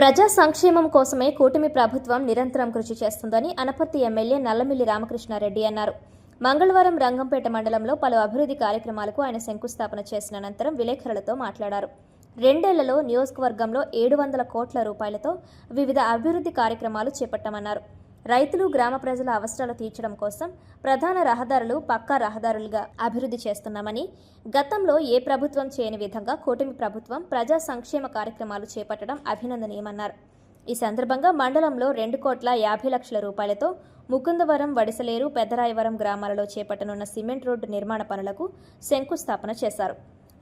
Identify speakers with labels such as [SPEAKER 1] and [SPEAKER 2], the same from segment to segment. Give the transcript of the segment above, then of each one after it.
[SPEAKER 1] ప్రజా సంక్షేమం కోసమే కూటమి ప్రభుత్వం నిరంతరం కృషి చేస్తుందని అనపర్తి ఎమ్మెల్యే నల్లమిల్లి రామకృష్ణారెడ్డి అన్నారు. మంగళవారం రంగంపేట మండలంలో పలు అభివృద్ధి కార్యక్రమాలకు ఆయన శంకుస్థాపన చేసిన అనంతరం విలేకరులతో మాట్లాడారు. 2 ఏళ్లలో నియోజకవర్గంలో 700 కోట్ల రూపాయలతో వివిధ అభివృద్ధి కార్యక్రమాలు చేపట్టామన్నారు. రైతులు, గ్రామ ప్రజల అవసరాలు తీర్చడం కోసం ప్రధాన రహదారులు పక్కా రహదారులుగా అభివృద్ధి చేస్తున్నామని, గతంలో ఏ ప్రభుత్వం చేయని విధంగా కూటమి ప్రభుత్వం ప్రజా సంక్షేమ కార్యక్రమాలు చేపట్టడం అభినందనీయమన్నారు. ఈ సందర్భంగా మండలంలో 2,50,00,000 రూపాయలతో ముకుందవరం, వడిసలేరు, పెద్దరాయవరం గ్రామాలలో చేపట్టనున్న సిమెంట్ రోడ్డు నిర్మాణ పనులకు శంకుస్థాపన చేశారు.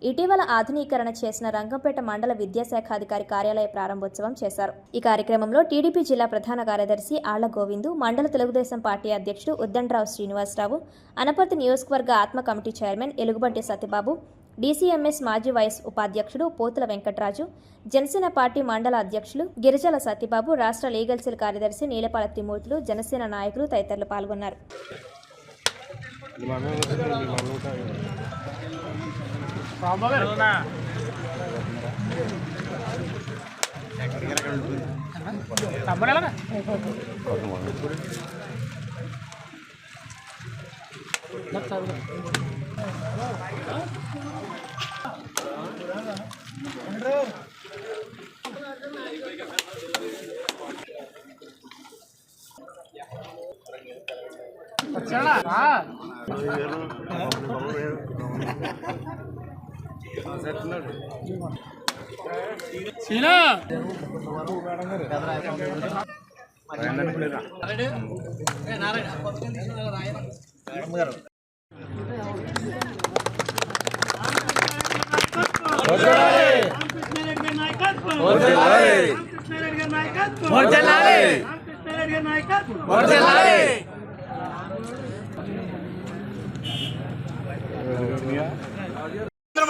[SPEAKER 1] ఇటీవల ఆధునీకరణ చేసిన రంగంపేట మండల విద్యాశాఖాధికారి కార్యాలయ ప్రారంభోత్సవం చేశారు. ఈ కార్యక్రమంలో టీడీపీ జిల్లా ప్రధాన కార్యదర్శి ఆళ్ల గోవిందు, మండల తెలుగుదేశం పార్టీ అధ్యక్షుడు ఉద్దండ్రావు శ్రీనివాసరావు, అనపర్తి నియోజకవర్గ ఆత్మ కమిటీ చైర్మన్ ఎలుగుబంటి సత్యబాబు, డీసీఎంఎస్ మాజీ వైస్ ఉపాధ్యక్షుడు పోతుల వెంకట్రాజు, జనసేన పార్టీ మండల అధ్యక్షులు గిరిజల సత్యబాబు, రాష్ట్ర లీగల్ సెల్ కార్యదర్శి నీలపాల త్రిమూర్తులు, జనసేన నాయకులు తదితరులు పాల్గొన్నారు.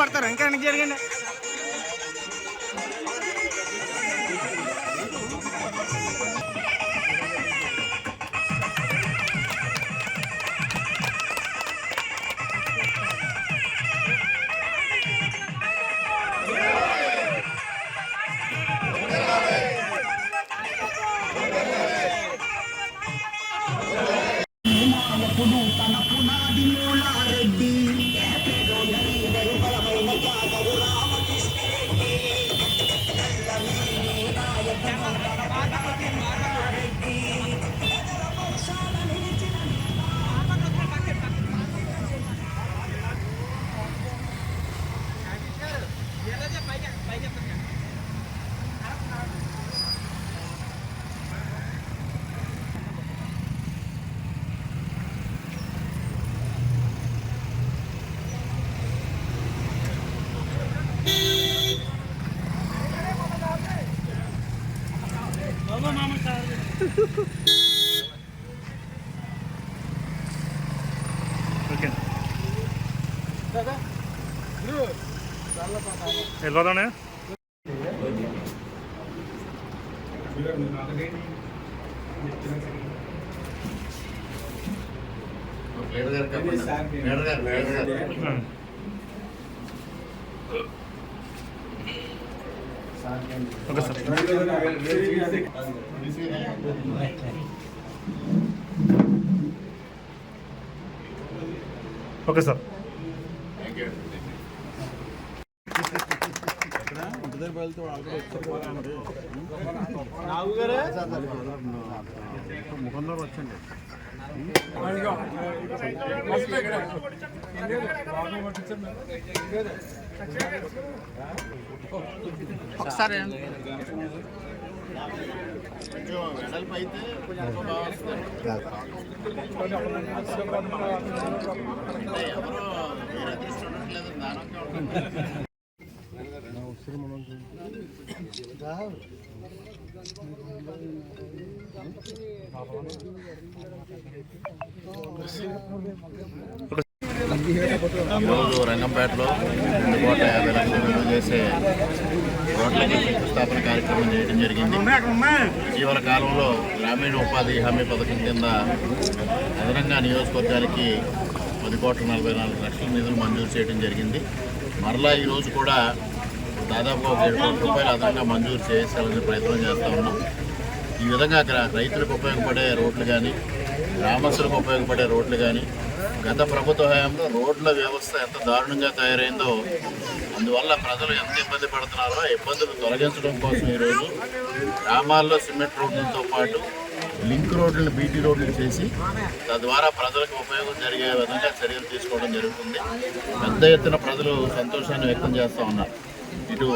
[SPEAKER 2] పడతారు ఇంకా వెనక్కి జరిగండి.
[SPEAKER 3] వెళ్ళిపోతానే ఓకే సార్. Okay sir. ముఖంలో వచ్చండి.
[SPEAKER 2] ఒకసారి
[SPEAKER 4] వెడల్పు అయితే కొంచెం ఎవరు వేరే తీసుకుంటలేదు దానంగా ఉంటుంది. ఈరోజు రంగంపేటలో 2,50,00,000 విలువ చేసే రోడ్లకి శంకుస్థాపన కార్యక్రమం చేయడం జరిగింది. ఇటీవల కాలంలో గ్రామీణ ఉపాధి హామీ పథకం కింద అదనంగా నియోజకవర్గానికి 10,44,00,000 నిధులు మంజూరు చేయడం జరిగింది. మరలా ఈరోజు కూడా దాదాపు ఒక 7 కోట్ల రూపాయలు అదనంగా మంజూరు చేయాలని ప్రయత్నం చేస్తూ ఉన్నాం. ఈ విధంగా అక్కడ రైతులకు ఉపయోగపడే రోడ్లు కానీ, గ్రామస్తులకు ఉపయోగపడే రోడ్లు కానీ, గత ప్రభుత్వ హయాంలో రోడ్ల వ్యవస్థ ఎంత దారుణంగా తయారైందో, అందువల్ల ప్రజలు ఎంత ఇబ్బంది పడుతున్నారో ఆ ఇబ్బందులు తొలగించడం కోసం ఈరోజు గ్రామాల్లో సిమెంట్ రోడ్లతో పాటు లింక్ రోడ్లను బీటీ రోడ్లు చేసి తద్వారా ప్రజలకు ఉపయోగం జరిగే విధంగా చర్యలు తీసుకోవడం జరుగుతుంది. పెద్ద ఎత్తున ప్రజలు సంతోషాన్ని వ్యక్తం చేస్తూ ఉన్నారు. ఇటు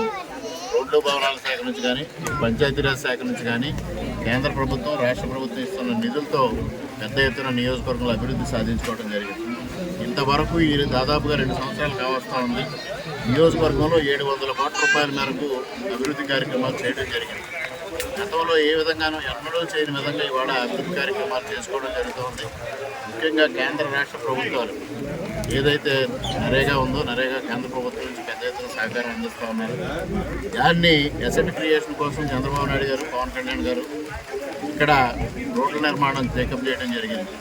[SPEAKER 4] రోడ్లు భవనాల శాఖ నుంచి కానీ, పంచాయతీరాజ్ శాఖ నుంచి కానీ కేంద్ర ప్రభుత్వం, రాష్ట్ర ప్రభుత్వం ఇస్తున్న నిధులతో పెద్ద ఎత్తున నియోజకవర్గంలో అభివృద్ధి సాధించుకోవడం జరిగింది. ఇంతవరకు ఈ దాదాపుగా 2 సంవత్సరాలు కావస్తూ ఉంది. నియోజకవర్గంలో 700 కోట్ల రూపాయల మేరకు అభివృద్ధి కార్యక్రమాలు చేయడం జరిగింది. గతంలో ఏ విధంగానూ ఎన్నడూ చేయని విధంగా ఇవాళ అభివృద్ధి కార్యక్రమాలు చేసుకోవడం జరుగుతుంది. ముఖ్యంగా కేంద్ర రాష్ట్ర ప్రభుత్వాలు ఏదైతే నరేగా ఉందో, నరేగా కేంద్ర ప్రభుత్వం నుంచి పెద్ద ఎత్తున సహకారం అందిస్తూ ఉన్నారు. దాన్ని అసెట్ క్రియేషన్ కోసం చంద్రబాబు నాయుడు గారు, పవన్ కళ్యాణ్ గారు ఇక్కడ రోడ్ల నిర్మాణం టేకప్ చేయడం జరిగింది.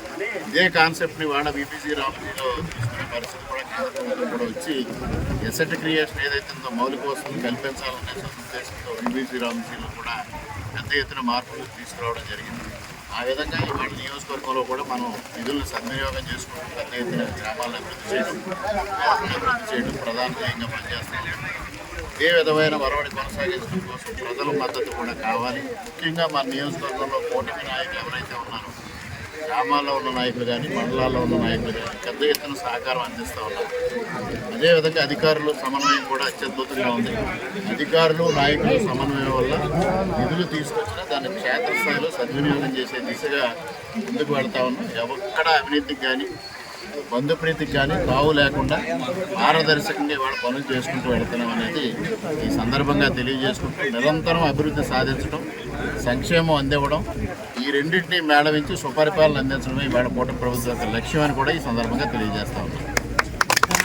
[SPEAKER 4] ఇదే కాన్సెప్ట్ని వాళ్ళ బీపీసీ రామ్జీలో తీసుకునే పరిస్థితి కూడా కేంద్ర ప్రభుత్వం కూడా వచ్చి అసెట్ క్రియేషన్ ఏదైతే ఉందో మౌలిక వసతులు కల్పించాలనే ఉద్దేశంతో బీపీసీ రామ్జీలో కూడా పెద్ద ఎత్తున మార్పులు తీసుకురావడం జరిగింది. ఆ విధంగా ఇవాళ నియోజకవర్గంలో కూడా మనం నిధులను సద్వినియోగం చేసుకుంటూ పెద్ద ఎత్తున గ్రామాలను అభివృద్ధి చేయడం ప్రధాన ధ్యేయంగా పనిచేస్తాం. ఇదే విధమైన వరవడి కొనసాగించడం కోసం ప్రజల మద్దతు కూడా కావాలి. ముఖ్యంగా మన నియోజకవర్గంలో కూటమి నాయకులు ఎవరైతే ఉన్నారో, గ్రామాల్లో ఉన్న నాయకులు కానీ, మండలాల్లో ఉన్న నాయకులు కానీ పెద్ద ఎత్తున సహకారం అందిస్తూ ఉన్నారు. అదేవిధంగా అధికారులు సమన్వయం కూడా అత్యద్భుతంగా ఉంది. అధికారులు, నాయకులు సమన్వయం వల్ల నిధులు తీసుకొచ్చినా దాన్ని క్షేత్రస్థాయిలో సద్వినియోగం చేసే దిశగా ముందుకు వెళ్తా ఉన్నాం. ఎక్కడ అవినీతికి కానీ, బంధుప్రీతికి కానీ తావు లేకుండా పారదర్శకంగా ఇవాళ పనులు చేసుకుంటూ వెళుతున్నాం అనేది ఈ సందర్భంగా తెలియజేసుకుంటూ నిరంతరం అభివృద్ధి సాధించడం, సంక్షేమం అందివ్వడం, ఈ రెండింటినీ మేళవించి సుపరిపాలన అందించడమే ఇవాళ కూటమి ప్రభుత్వం యొక్క లక్ష్యం అని కూడా ఈ సందర్భంగా తెలియజేస్తా ఉన్నాం.